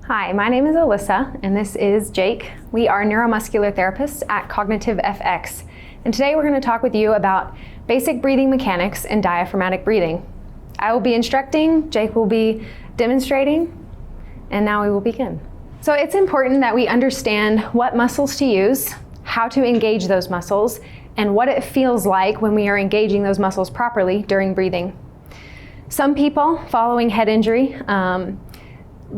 Hi, my name is Alyssa, and this is Jake. We are neuromuscular therapists at Cognitive FX, and today we're going to talk with you about basic breathing mechanics and diaphragmatic breathing. I will be instructing, Jake will be demonstrating, and now we will begin. So it's important that we understand what muscles to use, how to engage those muscles, and what it feels like when we are engaging those muscles properly during breathing. Some people following head injury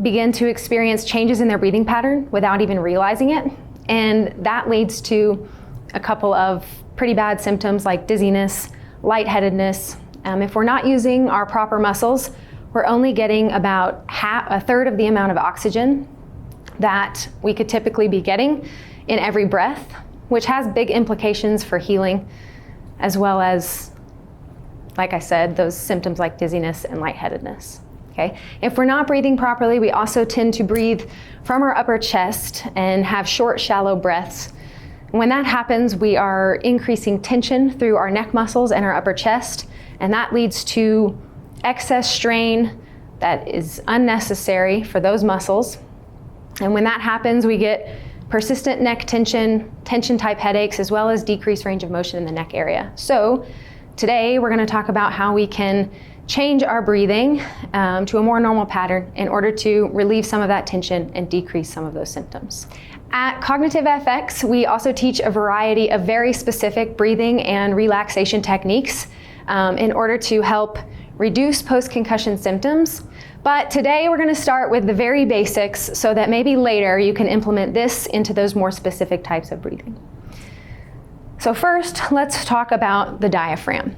begin to experience changes in their breathing pattern without even realizing it, and that leads to a couple of pretty bad symptoms like dizziness, lightheadedness. If we're not using our proper muscles, we're only getting about a third of the amount of oxygen that we could typically be getting in every breath, which has big implications for healing, as well as, like I said, those symptoms like dizziness and lightheadedness. Okay. If we're not breathing properly, we also tend to breathe from our upper chest and have short, shallow breaths. When that happens, we are increasing tension through our neck muscles and our upper chest, and that leads to excess strain that is unnecessary for those muscles. And when that happens, we get persistent neck tension, tension-type headaches, as well as decreased range of motion in the neck area. So today, we're going to talk about how we can change our breathing to a more normal pattern in order to relieve some of that tension and decrease some of those symptoms. At Cognitive FX, we also teach a variety of very specific breathing and relaxation techniques in order to help reduce post-concussion symptoms. But today we're going to start with the very basics so that maybe later you can implement this into those more specific types of breathing. So first, let's talk about the diaphragm.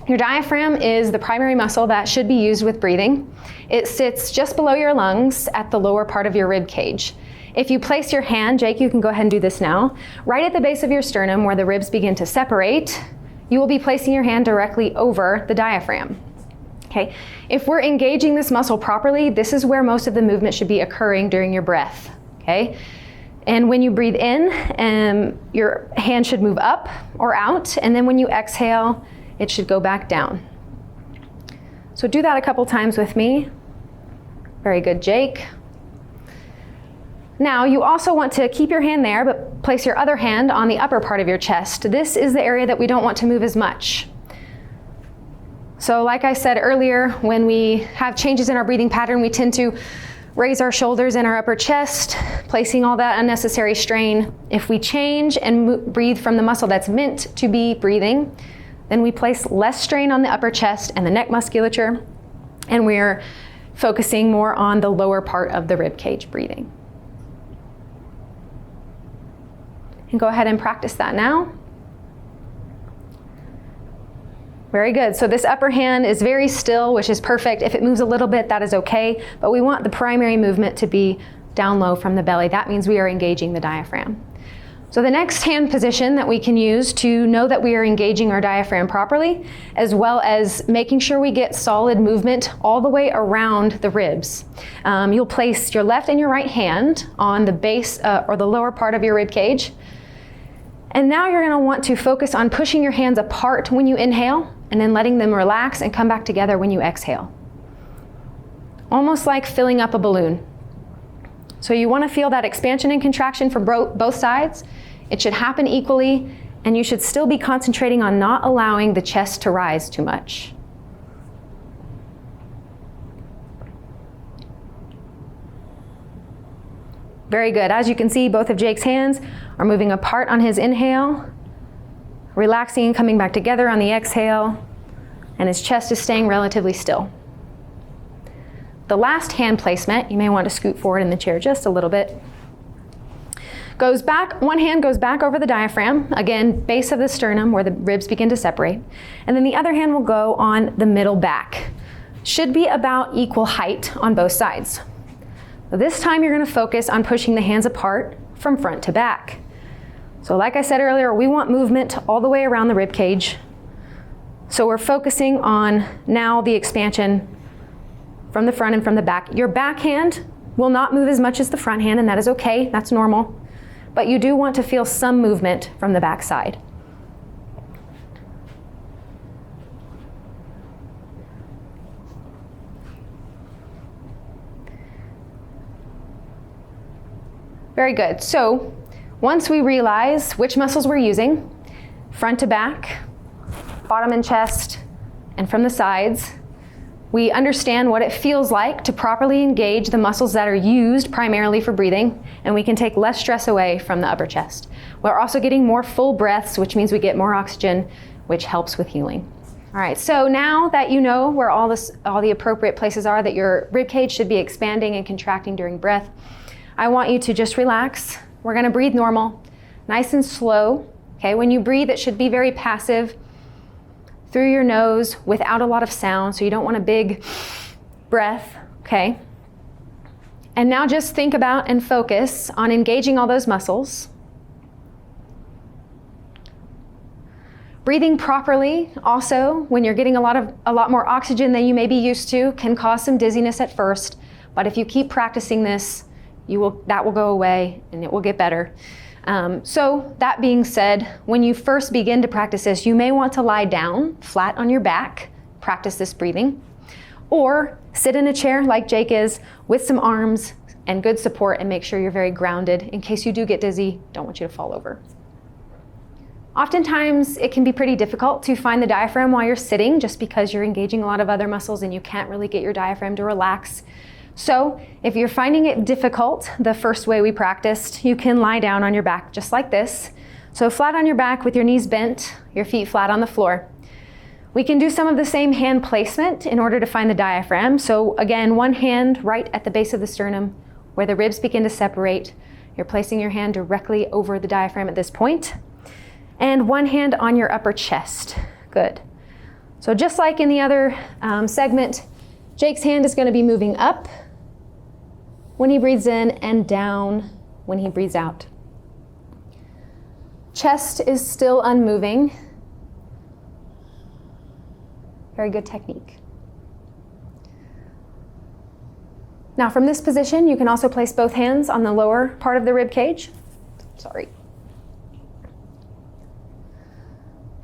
Your diaphragm is the primary muscle that should be used with breathing. It sits just below your lungs at the lower part of your rib cage. If you place your hand, Jake, you can go ahead and do this now, right at the base of your sternum where the ribs begin to separate, you will be placing your hand directly over the diaphragm. Okay. If we're engaging this muscle properly, this is where most of the movement should be occurring during your breath. Okay. And when you breathe in, your hand should move up or out, and then when you exhale, it should go back down. So do that a couple times with me. Very good, Jake. Now, you also want to keep your hand there, but place your other hand on the upper part of your chest. This is the area that we don't want to move as much. So like I said earlier, when we have changes in our breathing pattern, we tend to raise our shoulders and our upper chest, placing all that unnecessary strain. If we change and breathe from the muscle that's meant to be breathing, then we place less strain on the upper chest and the neck musculature, and we're focusing more on the lower part of the rib cage breathing. And go ahead and practice that now. Very good. So this upper hand is very still, which is perfect. If it moves a little bit, that is okay, but we want the primary movement to be down low from the belly. That means we are engaging the diaphragm. So the next hand position that we can use to know that we are engaging our diaphragm properly, as well as making sure we get solid movement all the way around the ribs. You'll place your left and your right hand on the base or the lower part of your rib cage. And now you're going to want to focus on pushing your hands apart when you inhale and then letting them relax and come back together when you exhale. Almost like filling up a balloon. So you want to feel that expansion and contraction from both sides. It should happen equally, and you should still be concentrating on not allowing the chest to rise too much. Very good. As you can see, both of Jake's hands are moving apart on his inhale, relaxing and coming back together on the exhale, and his chest is staying relatively still. The last hand placement, you may want to scoot forward in the chair just a little bit, goes back, one hand goes back over the diaphragm, again, base of the sternum where the ribs begin to separate, and then the other hand will go on the middle back. Should be about equal height on both sides. This time you're going to focus on pushing the hands apart from front to back. So like I said earlier, we want movement all the way around the rib cage. So we're focusing on now the expansion from the front and from the back. Your back hand will not move as much as the front hand, and that is okay, that's normal. But you do want to feel some movement from the back side. Very good. So once we realize which muscles we're using, front to back, bottom and chest, and from the sides, we understand what it feels like to properly engage the muscles that are used primarily for breathing, and we can take less stress away from the upper chest. We're also getting more full breaths, which means we get more oxygen, which helps with healing. All right, so now that you know where all the appropriate places are that your rib cage should be expanding and contracting during breath, I want you to just relax. We're gonna breathe normal, nice and slow. Okay, when you breathe, it should be very passive, through your nose without a lot of sound, so you don't want a big breath, okay? And now just think about and focus on engaging all those muscles. Breathing properly also, when you're getting a lot more oxygen than you may be used to, can cause some dizziness at first, but if you keep practicing this, that will go away and it will get better. So that being said, when you first begin to practice this, you may want to lie down flat on your back, practice this breathing, or sit in a chair like Jake is with some arms and good support, and make sure you're very grounded. In case you do get dizzy, don't want you to fall over. Oftentimes, it can be pretty difficult to find the diaphragm while you're sitting just because you're engaging a lot of other muscles and you can't really get your diaphragm to relax. So if you're finding it difficult, the first way we practiced, you can lie down on your back just like this. So flat on your back with your knees bent, your feet flat on the floor. We can do some of the same hand placement in order to find the diaphragm. So again, one hand right at the base of the sternum where the ribs begin to separate. You're placing your hand directly over the diaphragm at this point. And one hand on your upper chest. Good. So just like in the other segment, Jake's hand is going to be moving up when he breathes in and down when he breathes out. Chest is still unmoving. Very good technique. Now from this position, you can also place both hands on the lower part of the rib cage. Sorry.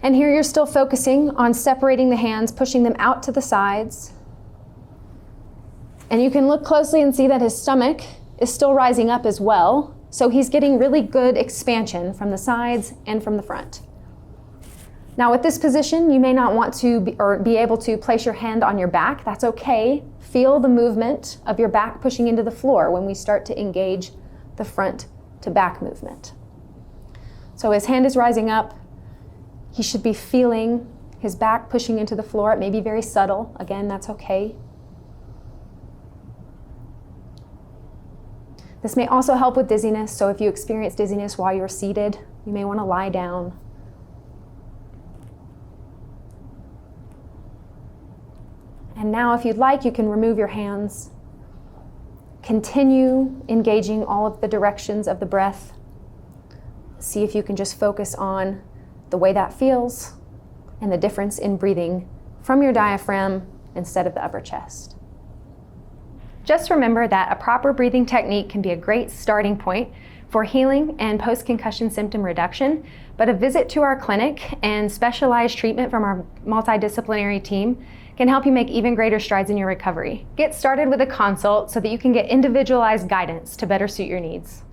And here you're still focusing on separating the hands, pushing them out to the sides. And you can look closely and see that his stomach is still rising up as well. So he's getting really good expansion from the sides and from the front. Now with this position, you may not want to be able to place your hand on your back. That's okay. Feel the movement of your back pushing into the floor when we start to engage the front to back movement. So his hand is rising up. He should be feeling his back pushing into the floor. It may be very subtle. Again, that's okay. This may also help with dizziness. So if you experience dizziness while you're seated, you may want to lie down. And now if you'd like, you can remove your hands. Continue engaging all of the directions of the breath. See if you can just focus on the way that feels and the difference in breathing from your diaphragm instead of the upper chest. Just remember that a proper breathing technique can be a great starting point for healing and post-concussion symptom reduction, but a visit to our clinic and specialized treatment from our multidisciplinary team can help you make even greater strides in your recovery. Get started with a consult so that you can get individualized guidance to better suit your needs.